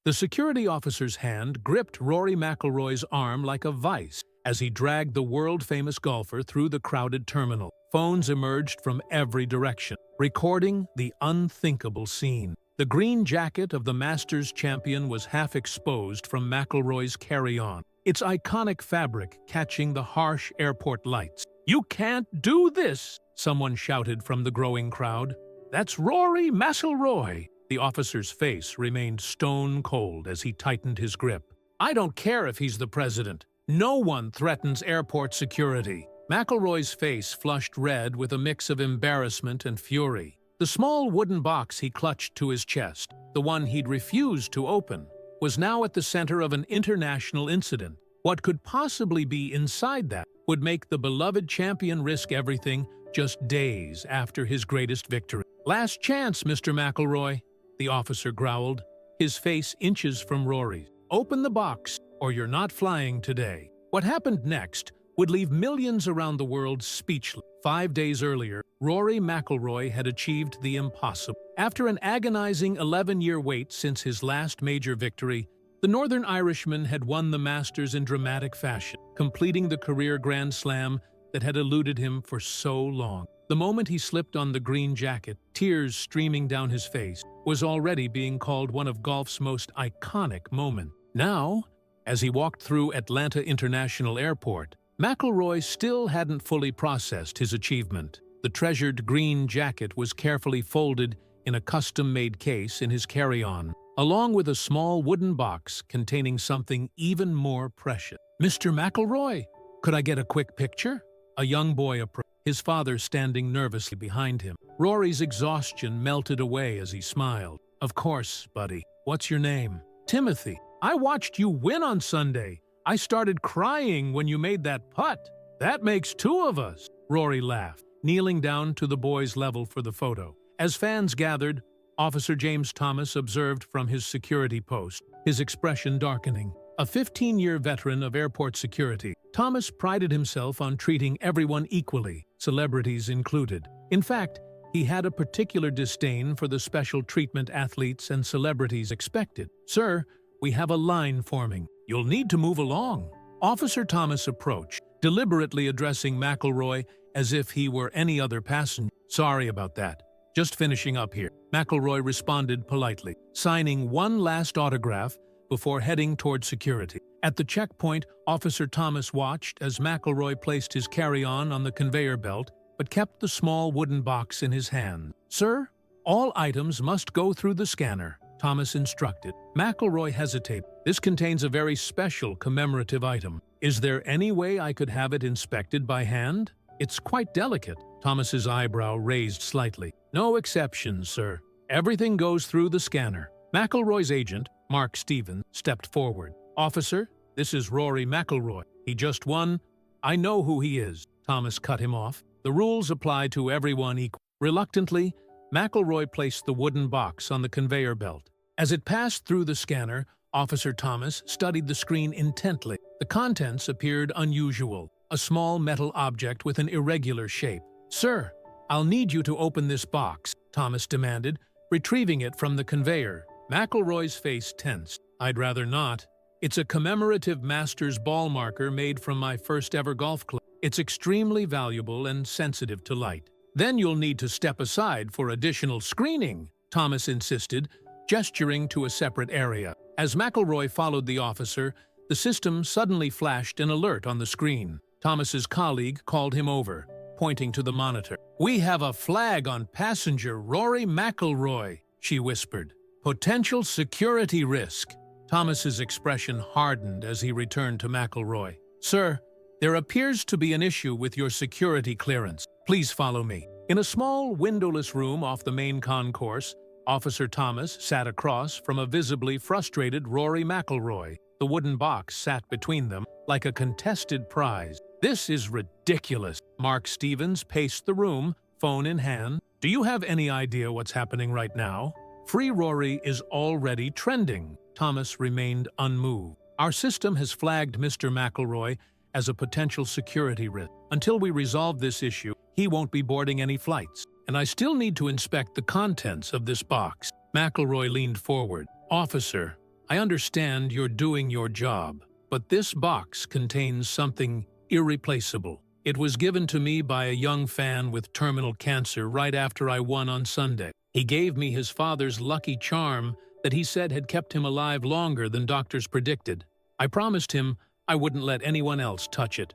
The security officer's hand gripped Rory McIlroy's arm like a vice as he dragged the world-famous golfer through the crowded terminal. Phones emerged from every direction, recording the unthinkable scene. The green jacket of the Masters champion was half exposed from McIlroy's carry-on, its iconic fabric catching the harsh airport lights. "You can't do this!" someone shouted from the growing crowd. "That's Rory Mcilroy!" The officer's face remained stone-cold as he tightened his grip. "I don't care if he's the president. No one threatens airport security." McIlroy's face flushed red with a mix of embarrassment and fury. The small wooden box he clutched to his chest, the one he'd refused to open, was now at the center of an international incident. What could possibly be inside that would make the beloved champion risk everything just days after his greatest victory. "Last chance, Mr. McIlroy," the officer growled, his face inches from Rory's. "Open the box, or you're not flying today." What happened next would leave millions around the world speechless. 5 days earlier, Rory McIlroy had achieved the impossible. After an agonizing 11-year wait since his last major victory, the Northern Irishman had won the Masters in dramatic fashion, completing the career Grand Slam that had eluded him for so long. The moment he slipped on the green jacket, tears streaming down his face, was already being called one of golf's most iconic moments. Now, as he walked through Atlanta International Airport, McIlroy still hadn't fully processed his achievement. The treasured green jacket was carefully folded in a custom-made case in his carry-on, along with a small wooden box containing something even more precious. "Mr. McIlroy, could I get a quick picture?" A young boy approached, his father standing nervously behind him. Rory's exhaustion melted away as he smiled. "Of course, buddy. What's your name?" "Timothy. I watched you win on Sunday. I started crying when you made that putt." "That makes two of us," Rory laughed, kneeling down to the boy's level for the photo. As fans gathered, Officer James Thomas observed from his security post, his expression darkening. A 15-year veteran of airport security, Thomas prided himself on treating everyone equally, celebrities included. In fact, he had a particular disdain for the special treatment athletes and celebrities expected. "Sir, we have a line forming. You'll need to move along." Officer Thomas approached, deliberately addressing McIlroy as if he were any other passenger. "Sorry about that. Just finishing up here." McIlroy responded politely, signing one last autograph before heading toward security. At the checkpoint, Officer Thomas watched as McIlroy placed his carry-on on the conveyor belt, but kept the small wooden box in his hand. "Sir, all items must go through the scanner," Thomas instructed. McIlroy hesitated. "This contains a very special commemorative item. Is there any way I could have it inspected by hand? It's quite delicate." Thomas's eyebrow raised slightly. "No exceptions, sir. Everything goes through the scanner." McIlroy's agent, Mark Stevens, stepped forward. "Officer, this is Rory McIlroy. He just won." "I know who he is," Thomas cut him off. "The rules apply to everyone equally." Reluctantly, McIlroy placed the wooden box on the conveyor belt. As it passed through the scanner, Officer Thomas studied the screen intently. The contents appeared unusual, a small metal object with an irregular shape. "Sir, I'll need you to open this box," Thomas demanded, retrieving it from the conveyor. McIlroy's face tensed. "I'd rather not. It's a commemorative Masters ball marker made from my first ever golf club. It's extremely valuable and sensitive to light." "Then you'll need to step aside for additional screening," Thomas insisted, gesturing to a separate area. As McIlroy followed the officer, the system suddenly flashed an alert on the screen. Thomas's colleague called him over, pointing to the monitor. "We have a flag on passenger Rory McIlroy," she whispered. "Potential security risk." Thomas's expression hardened as he returned to McIlroy. "Sir, there appears to be an issue with your security clearance. Please follow me." In a small, windowless room off the main concourse, Officer Thomas sat across from a visibly frustrated Rory McIlroy. The wooden box sat between them like a contested prize. "This is ridiculous." Mark Stevens paced the room, phone in hand. "Do you have any idea what's happening right now?" "Free Rory is already trending." Thomas remained unmoved. "Our system has flagged Mr. McIlroy as a potential security risk. Until we resolve this issue, he won't be boarding any flights. And I still need to inspect the contents of this box." McIlroy leaned forward. "Officer, I understand you're doing your job, but this box contains something irreplaceable. It was given to me by a young fan with terminal cancer right after I won on Sunday. He gave me his father's lucky charm that he said had kept him alive longer than doctors predicted. I promised him I wouldn't let anyone else touch it.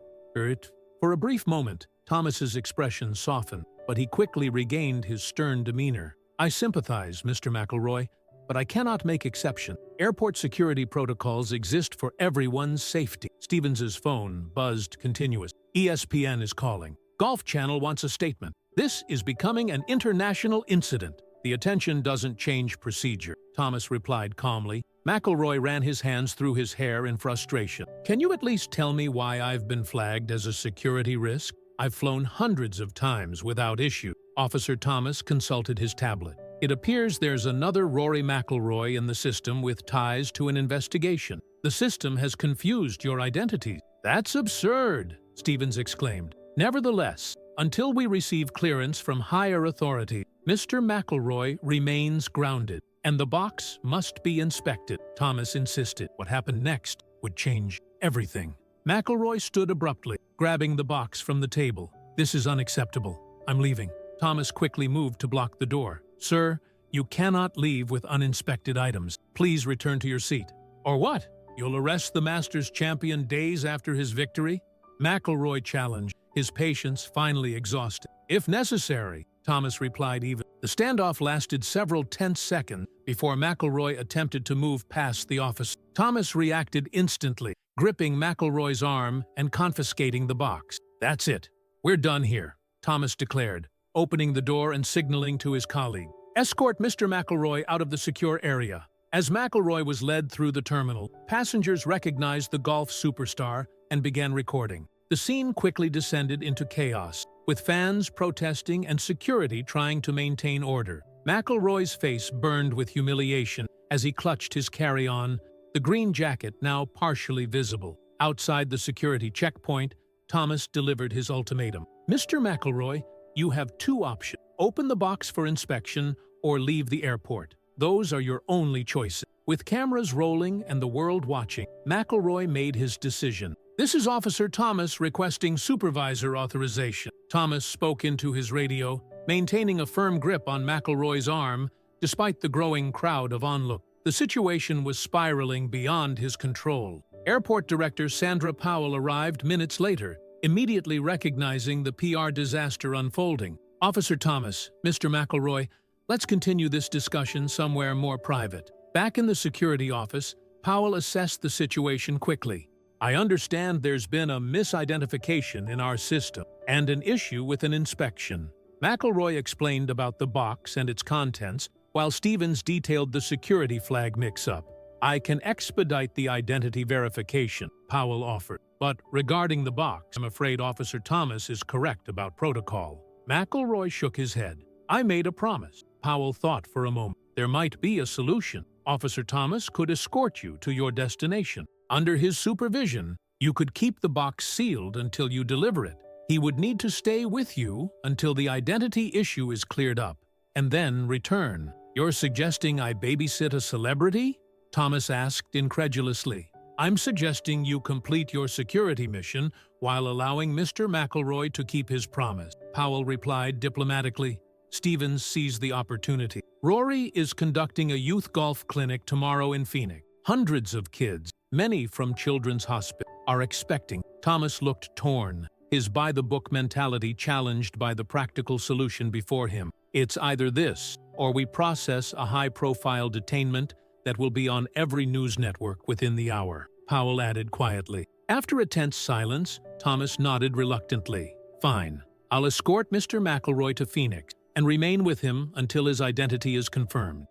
For a brief moment, Thomas's expression softened, but he quickly regained his stern demeanor. I sympathize, Mr. McIlroy, but I cannot make exception. Airport security protocols exist for everyone's safety. Stevens's phone buzzed continuous. ESPN is calling. Golf Channel wants a statement. This is becoming an international incident. The attention doesn't change procedure, Thomas replied calmly. McIlroy ran his hands through his hair in frustration. Can you at least tell me why I've been flagged as a security risk? I've flown hundreds of times without issue. Officer Thomas consulted his tablet. It appears there's another Rory Mcilroy in the system with ties to an investigation. The system has confused your identities. That's absurd, Stevens exclaimed. Nevertheless, until we receive clearance from higher authority, Mr. McIlroy remains grounded, and the box must be inspected. Thomas insisted. What happened next would change everything. McIlroy stood abruptly, grabbing the box from the table. This is unacceptable. I'm leaving. Thomas quickly moved to block the door. Sir, you cannot leave with uninspected items. Please return to your seat. Or what? You'll arrest the Masters champion days after his victory? McIlroy challenged, his patience finally exhausted. If necessary, Thomas replied even. The standoff lasted several tense seconds before McIlroy attempted to move past the officer. Thomas reacted instantly, gripping McIlroy's arm and confiscating the box. That's it. We're done here, Thomas declared, opening the door and signaling to his colleague. Escort Mr. McIlroy out of the secure area. As McIlroy was led through the terminal, passengers recognized the golf superstar and began recording. The scene quickly descended into chaos, with fans protesting and security trying to maintain order. McIlroy's face burned with humiliation as he clutched his carry-on, the green jacket now partially visible. Outside the security checkpoint, Thomas delivered his ultimatum. Mr. McIlroy, you have two options. Open the box for inspection or leave the airport. Those are your only choices. With cameras rolling and the world watching, McIlroy made his decision. This is Officer Thomas requesting supervisor authorization. Thomas spoke into his radio, maintaining a firm grip on McIlroy's arm despite the growing crowd of onlookers. The situation was spiraling beyond his control. Airport Director Sandra Powell arrived minutes later, immediately recognizing the PR disaster unfolding. Officer Thomas, Mr. McIlroy, let's continue this discussion somewhere more private. Back in the security office, Powell assessed the situation quickly. I understand there's been a misidentification in our system and an issue with an inspection. McIlroy explained about the box and its contents, while Stevens detailed the security flag mix-up. I can expedite the identity verification, Powell offered. But regarding the box, I'm afraid Officer Thomas is correct about protocol. McIlroy shook his head. I made a promise. Powell thought for a moment. There might be a solution. Officer Thomas could escort you to your destination. Under his supervision, you could keep the box sealed until you deliver it. He would need to stay with you until the identity issue is cleared up, and then return. You're suggesting I babysit a celebrity? Thomas asked incredulously. I'm suggesting you complete your security mission while allowing Mr. McIlroy to keep his promise, Powell replied diplomatically. Stevens seized the opportunity. Rory is conducting a youth golf clinic tomorrow in Phoenix. Hundreds of kids, many from Children's Hospital, are expecting. Thomas looked torn, his by-the-book mentality challenged by the practical solution before him. It's either this, or we process a high-profile detainment that will be on every news network within the hour, Powell added quietly. After a tense silence, Thomas nodded reluctantly. Fine. I'll escort Mr. McIlroy to Phoenix and remain with him until his identity is confirmed.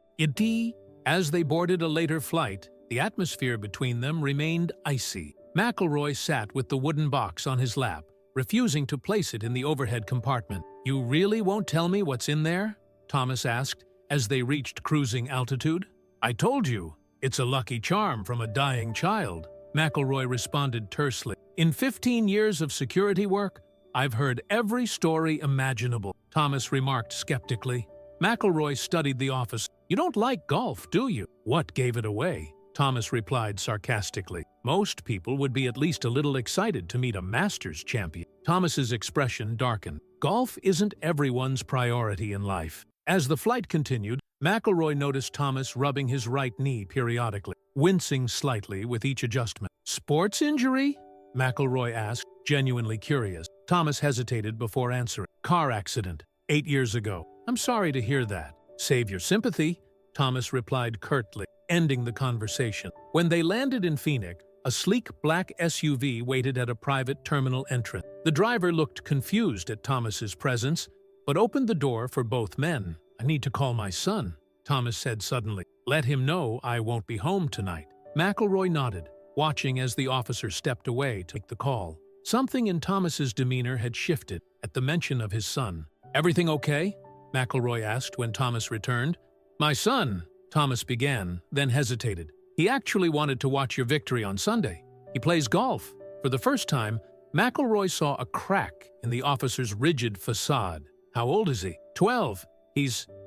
As they boarded a later flight, the atmosphere between them remained icy. McIlroy sat with the wooden box on his lap, refusing to place it in the overhead compartment. You really won't tell me what's in there? Thomas asked as they reached cruising altitude. I told you, it's a lucky charm from a dying child, McIlroy responded tersely. In 15 years of security work, I've heard every story imaginable, Thomas remarked skeptically. McIlroy studied the office. You don't like golf, do you? What gave it away? Thomas replied sarcastically. Most people would be at least a little excited to meet a Masters champion. Thomas's expression darkened. Golf isn't everyone's priority in life. As the flight continued, McIlroy noticed Thomas rubbing his right knee periodically, wincing slightly with each adjustment. "Sports injury?" McIlroy asked, genuinely curious. Thomas hesitated before answering. "Car accident, 8 years ago." "I'm sorry to hear that." "Save your sympathy," Thomas replied curtly, ending the conversation. When they landed in Phoenix, a sleek black SUV waited at a private terminal entrance. The driver looked confused at Thomas's presence, but opened the door for both men. "I need to call my son," Thomas said suddenly. "Let him know I won't be home tonight." McIlroy nodded, watching as the officer stepped away to take the call. Something in Thomas's demeanor had shifted at the mention of his son. "Everything okay?" McIlroy asked when Thomas returned. "My son," Thomas began, then hesitated. "He actually wanted to watch your victory on Sunday. He plays golf." For the first time, McIlroy saw a crack in the officer's rigid facade. "How old is he?" 12.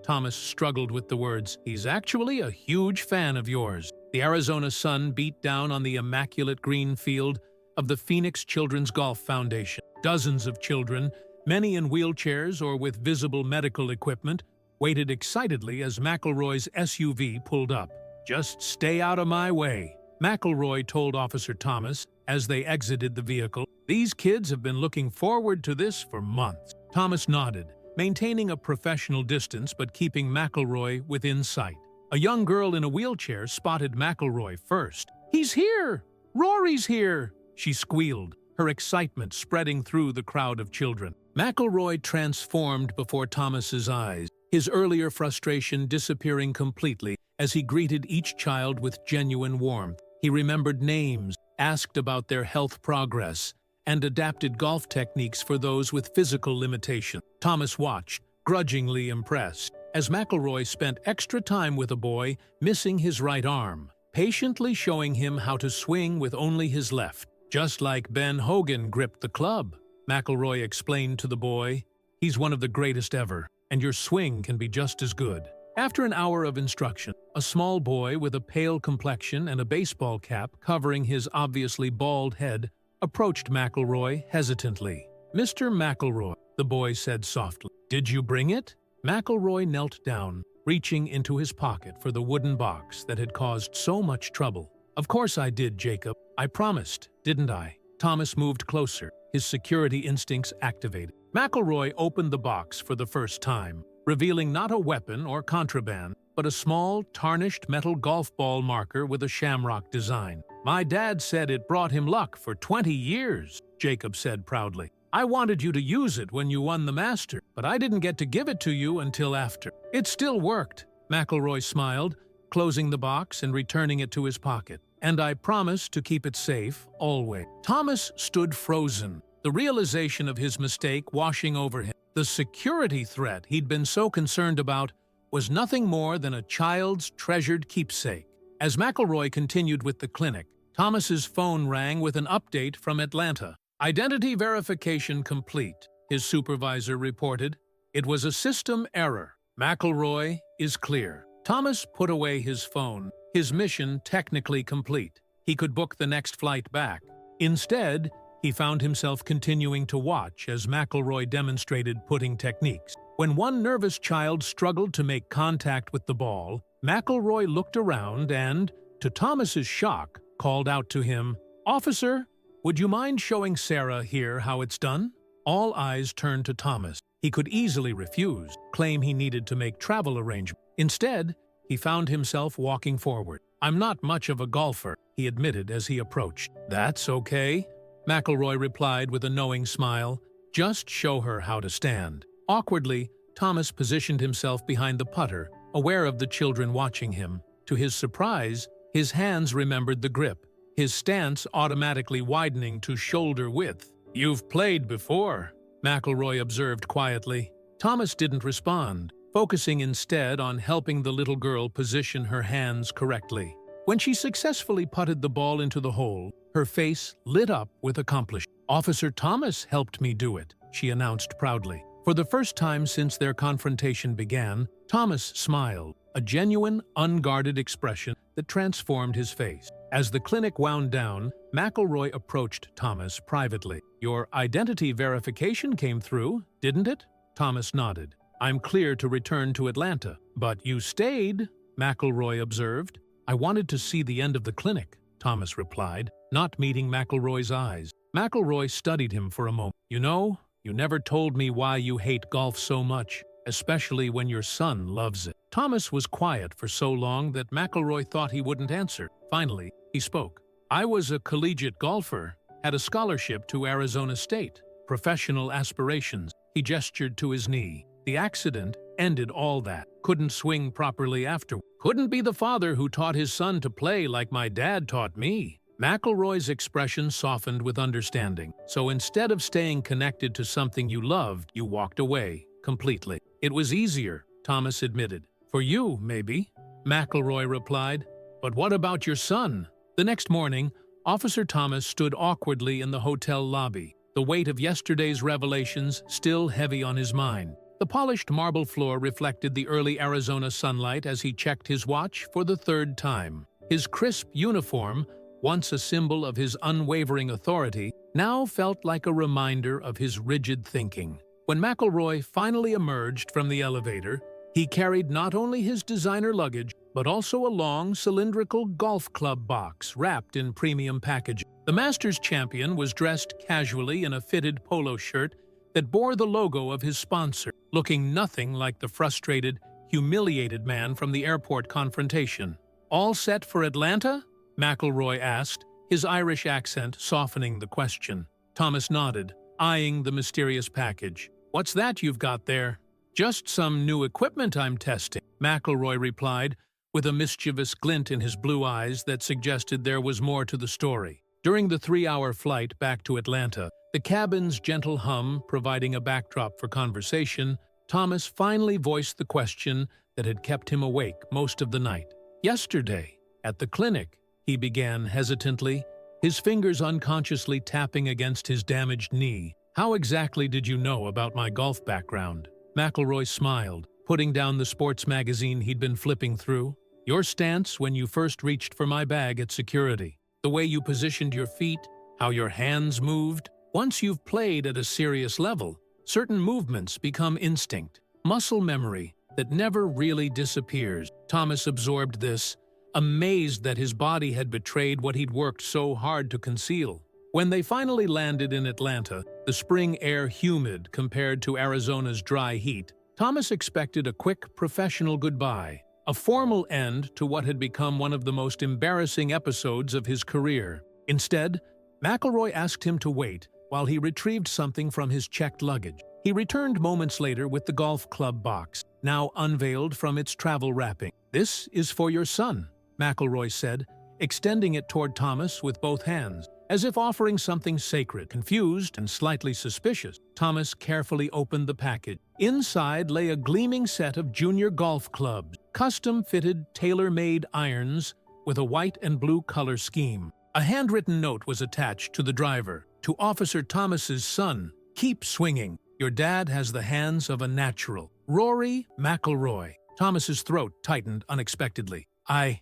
Thomas struggled with the words. "He's actually a huge fan of yours." The Arizona sun beat down on the immaculate green field of the Phoenix Children's Golf Foundation. Dozens of children, many in wheelchairs or with visible medical equipment, waited excitedly as McIlroy's SUV pulled up. "Just stay out of my way," McIlroy told Officer Thomas as they exited the vehicle. "These kids have been looking forward to this for months." Thomas nodded, maintaining a professional distance but keeping McIlroy within sight. A young girl in a wheelchair spotted McIlroy first. "He's here! Rory's here!" she squealed, her excitement spreading through the crowd of children. McIlroy transformed before Thomas's eyes, his earlier frustration disappearing completely as he greeted each child with genuine warmth. He remembered names, asked about their health progress, and adapted golf techniques for those with physical limitations. Thomas watched, grudgingly impressed, as McIlroy spent extra time with a boy missing his right arm, patiently showing him how to swing with only his left. "Just like Ben Hogan gripped the club," McIlroy explained to the boy. "He's one of the greatest ever, and your swing can be just as good." After an hour of instruction, a small boy with a pale complexion and a baseball cap covering his obviously bald head approached McIlroy hesitantly. "Mr. McIlroy," the boy said softly. "Did you bring it?" McIlroy knelt down, reaching into his pocket for the wooden box that had caused so much trouble. "Of course I did, Jacob. I promised, didn't I?" Thomas moved closer, his security instincts activated. McIlroy opened the box for the first time, revealing not a weapon or contraband, but a small, tarnished metal golf ball marker with a shamrock design. "My dad said it brought him luck for 20 years, Jacob said proudly. "I wanted you to use it when you won the Masters, but I didn't get to give it to you until after." "It still worked," McIlroy smiled, closing the box and returning it to his pocket. "And I promised to keep it safe, always." Thomas stood frozen, the realization of his mistake washing over him. The security threat he'd been so concerned about was nothing more than a child's treasured keepsake. As McIlroy continued with the clinic, Thomas's phone rang with an update from Atlanta. "Identity verification complete," his supervisor reported. "It was a system error. McIlroy is clear." Thomas put away his phone, his mission technically complete. He could book the next flight back. Instead, he found himself continuing to watch as McIlroy demonstrated putting techniques. When one nervous child struggled to make contact with the ball, McIlroy looked around and, to Thomas's shock, called out to him, "Officer, would you mind showing Sarah here how it's done?" All eyes turned to Thomas. He could easily refuse, claim he needed to make travel arrangements. Instead, he found himself walking forward. "I'm not much of a golfer," he admitted as he approached. "That's okay," McIlroy replied with a knowing smile. "Just show her how to stand." Awkwardly, Thomas positioned himself behind the putter, aware of the children watching him. To his surprise, his hands remembered the grip, his stance automatically widening to shoulder width. "You've played before," McIlroy observed quietly. Thomas didn't respond, focusing instead on helping the little girl position her hands correctly. When she successfully putted the ball into the hole, her face lit up with accomplishment. "Officer Thomas helped me do it," she announced proudly. For the first time since their confrontation began, Thomas smiled, a genuine, unguarded expression that transformed his face. As the clinic wound down, McIlroy approached Thomas privately. "Your identity verification came through, didn't it?" Thomas nodded. "I'm clear to return to Atlanta." "But you stayed," McIlroy observed. "I wanted to see the end of the clinic," Thomas replied, not meeting McIlroy's eyes. McIlroy studied him for a moment. "You know, you never told me why you hate golf so much, especially when your son loves it." Thomas was quiet for so long that McIlroy thought he wouldn't answer. Finally, he spoke. "I was a collegiate golfer, had a scholarship to Arizona State, professional aspirations." He gestured to his knee. "The accident ended all that. Couldn't swing properly after. Couldn't be the father who taught his son to play like my dad taught me." McIlroy's expression softened with understanding. "So instead of staying connected to something you loved, you walked away completely." "It was easier," Thomas admitted. "For you, maybe," McIlroy replied. "But what about your son?" The next morning, Officer Thomas stood awkwardly in the hotel lobby, the weight of yesterday's revelations still heavy on his mind. The polished marble floor reflected the early Arizona sunlight as he checked his watch for the third time. His crisp uniform, once a symbol of his unwavering authority, now felt like a reminder of his rigid thinking. When McIlroy finally emerged from the elevator, he carried not only his designer luggage, but also a long, cylindrical golf club box wrapped in premium packaging. The Masters champion was dressed casually in a fitted polo shirt that bore the logo of his sponsor, looking nothing like the frustrated, humiliated man from the airport confrontation. "All set for Atlanta?" McIlroy asked, his Irish accent softening the question. Thomas nodded, eyeing the mysterious package. "What's that you've got there?" "Just some new equipment I'm testing," McIlroy replied, with a mischievous glint in his blue eyes that suggested there was more to the story. During the 3-hour flight back to Atlanta, the cabin's gentle hum providing a backdrop for conversation, Thomas finally voiced the question that had kept him awake most of the night. "Yesterday, at the clinic," he began hesitantly, his fingers unconsciously tapping against his damaged knee. "How exactly did you know about my golf background?" McIlroy smiled, putting down the sports magazine he'd been flipping through. "Your stance when you first reached for my bag at security. The way you positioned your feet, how your hands moved. Once you've played at a serious level, certain movements become instinct, muscle memory that never really disappears." Thomas absorbed this, amazed that his body had betrayed what he'd worked so hard to conceal. When they finally landed in Atlanta, the spring air humid compared to Arizona's dry heat, Thomas expected a quick, professional goodbye, a formal end to what had become one of the most embarrassing episodes of his career. Instead, McIlroy asked him to wait while he retrieved something from his checked luggage. He returned moments later with the golf club box, now unveiled from its travel wrapping. "This is for your son," McIlroy said, extending it toward Thomas with both hands, as if offering something sacred. Confused and slightly suspicious, Thomas carefully opened the package. Inside lay a gleaming set of junior golf clubs, custom-fitted, tailor-made irons with a white and blue color scheme. A handwritten note was attached to the driver. "To Officer Thomas's son, keep swinging. Your dad has the hands of a natural. Rory Mcilroy." Thomas's throat tightened unexpectedly. I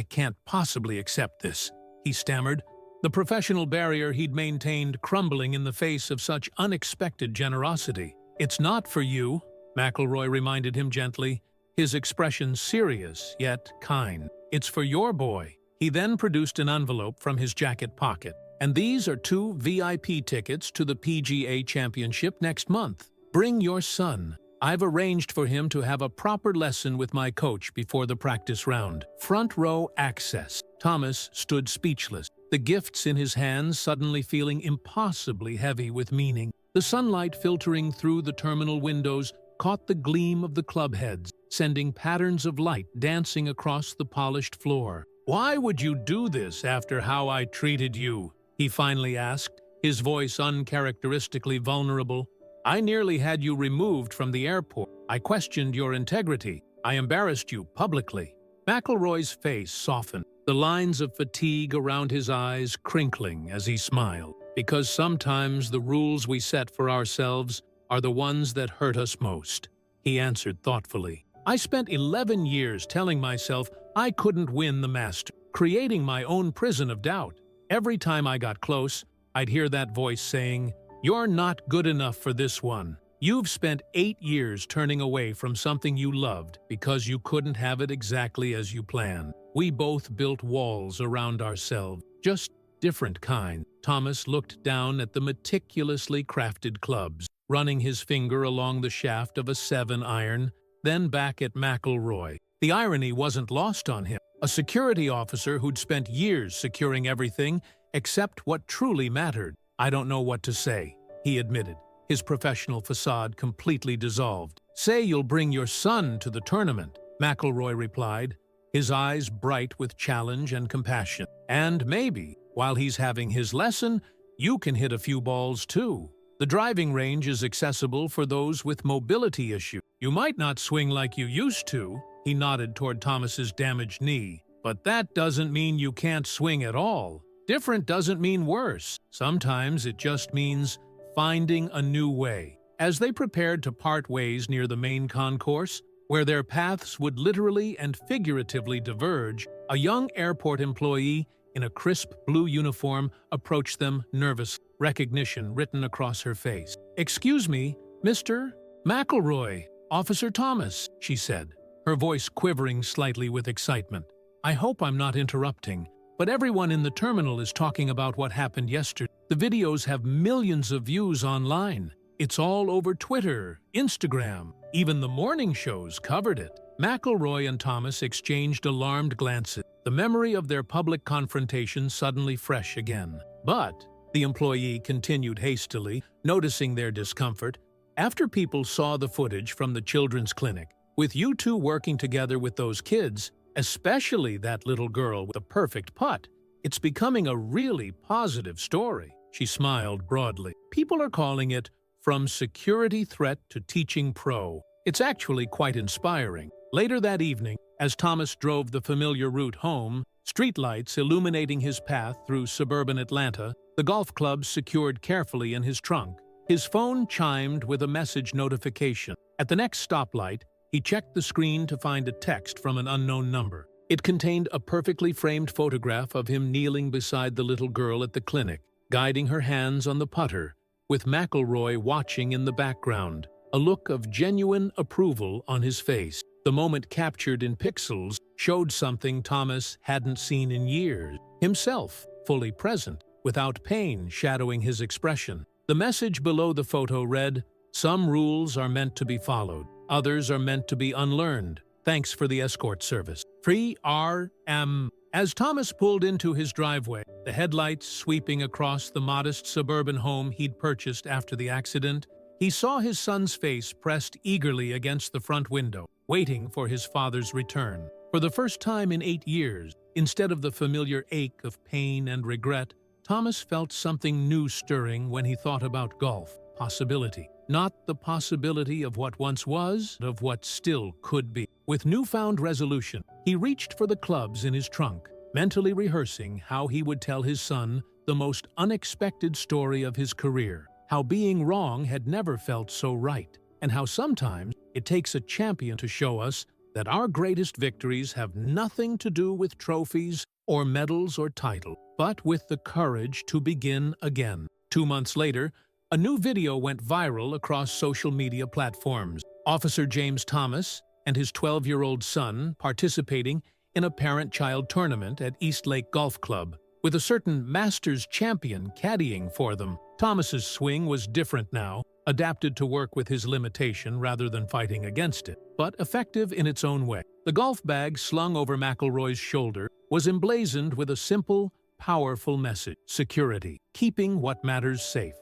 can't possibly accept this," he stammered, the professional barrier he'd maintained crumbling in the face of such unexpected generosity. "It's not for you," McIlroy reminded him gently, his expression serious yet kind. "It's for your boy." He then produced an envelope from his jacket pocket. "And these are 2 VIP tickets to the PGA Championship next month. Bring your son. I've arranged for him to have a proper lesson with my coach before the practice round. Front row access." Thomas stood speechless, the gifts in his hands suddenly feeling impossibly heavy with meaning. The sunlight filtering through the terminal windows caught the gleam of the club heads, sending patterns of light dancing across the polished floor. "Why would you do this after how I treated you?" he finally asked, his voice uncharacteristically vulnerable. "I nearly had you removed from the airport. I questioned your integrity. I embarrassed you publicly." McIlroy's face softened, the lines of fatigue around his eyes crinkling as he smiled. "Because sometimes the rules we set for ourselves are the ones that hurt us most," he answered thoughtfully. I spent 11 years telling myself I couldn't win the master, creating my own prison of doubt. Every time I got close, I'd hear that voice saying, "You're not good enough for this one. You've spent 8 years turning away from something you loved because you couldn't have it exactly as you planned." We both built walls around ourselves, just different kind. Thomas looked down at the meticulously crafted clubs, running his finger along the shaft of a 7-iron, then back at McIlroy. The irony wasn't lost on him. A security officer who'd spent years securing everything except what truly mattered. "I don't know what to say," he admitted, his professional facade completely dissolved. "Say you'll bring your son to the tournament," McIlroy replied, his eyes bright with challenge and compassion. "And maybe, while he's having his lesson, you can hit a few balls too. The driving range is accessible for those with mobility issues. You might not swing like you used to," he nodded toward Thomas's damaged knee, "but that doesn't mean you can't swing at all. Different doesn't mean worse. Sometimes it just means finding a new way." As they prepared to part ways near the main concourse, where their paths would literally and figuratively diverge, a young airport employee in a crisp blue uniform approached them nervously, recognition written across her face. "Excuse me, Mr. McIlroy, Officer Thomas," she said, her voice quivering slightly with excitement. "I hope I'm not interrupting, but everyone in the terminal is talking about what happened yesterday. The videos have millions of views online. It's all over Twitter, Instagram. Even the morning shows covered it." McIlroy and Thomas exchanged alarmed glances, the memory of their public confrontation suddenly fresh again. "But," the employee continued hastily, noticing their discomfort, "after people saw the footage from the children's clinic, with you two working together with those kids, especially that little girl with the perfect putt, it's becoming a really positive story." She smiled broadly. "People are calling it From Security Threat to Teaching Pro. It's actually quite inspiring." Later that evening, as Thomas drove the familiar route home, streetlights illuminating his path through suburban Atlanta, the golf clubs secured carefully in his trunk, his phone chimed with a message notification. At the next stoplight, he checked the screen to find a text from an unknown number. It contained a perfectly framed photograph of him kneeling beside the little girl at the clinic, guiding her hands on the putter, with McIlroy watching in the background, a look of genuine approval on his face. The moment captured in pixels showed something Thomas hadn't seen in years, himself fully present, without pain shadowing his expression. The message below the photo read, "Some rules are meant to be followed, others are meant to be unlearned. Thanks for the escort service. Free RM." As Thomas pulled into his driveway, the headlights sweeping across the modest suburban home he'd purchased after the accident, he saw his son's face pressed eagerly against the front window, waiting for his father's return. For the first time in 8 years, instead of the familiar ache of pain and regret, Thomas felt something new stirring when he thought about golf. Possibility. Not the possibility of what once was, but of what still could be. With newfound resolution, he reached for the clubs in his trunk, mentally rehearsing how he would tell his son the most unexpected story of his career, how being wrong had never felt so right, and how sometimes it takes a champion to show us that our greatest victories have nothing to do with trophies or medals or title, but with the courage to begin again. 2 months later, a new video went viral across social media platforms. Officer James Thomas and his 12-year-old son participating in a parent-child tournament at East Lake Golf Club, with a certain Masters champion caddying for them. Thomas's swing was different now, adapted to work with his limitation rather than fighting against it, but effective in its own way. The golf bag slung over McIlroy's shoulder was emblazoned with a simple, powerful message: security, keeping what matters safe.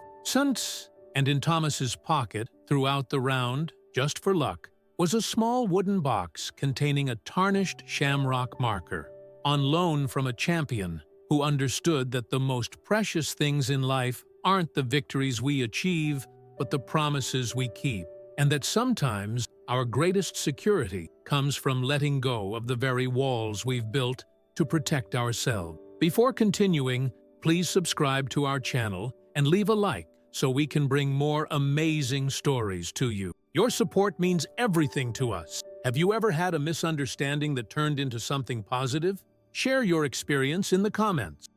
And in Thomas's pocket, throughout the round, just for luck, was a small wooden box containing a tarnished shamrock marker, on loan from a champion who understood that the most precious things in life aren't the victories we achieve, but the promises we keep, and that sometimes our greatest security comes from letting go of the very walls we've built to protect ourselves. Before continuing, please subscribe to our channel and leave a like so we can bring more amazing stories to you. Your support means everything to us. Have you ever had a misunderstanding that turned into something positive? Share your experience in the comments.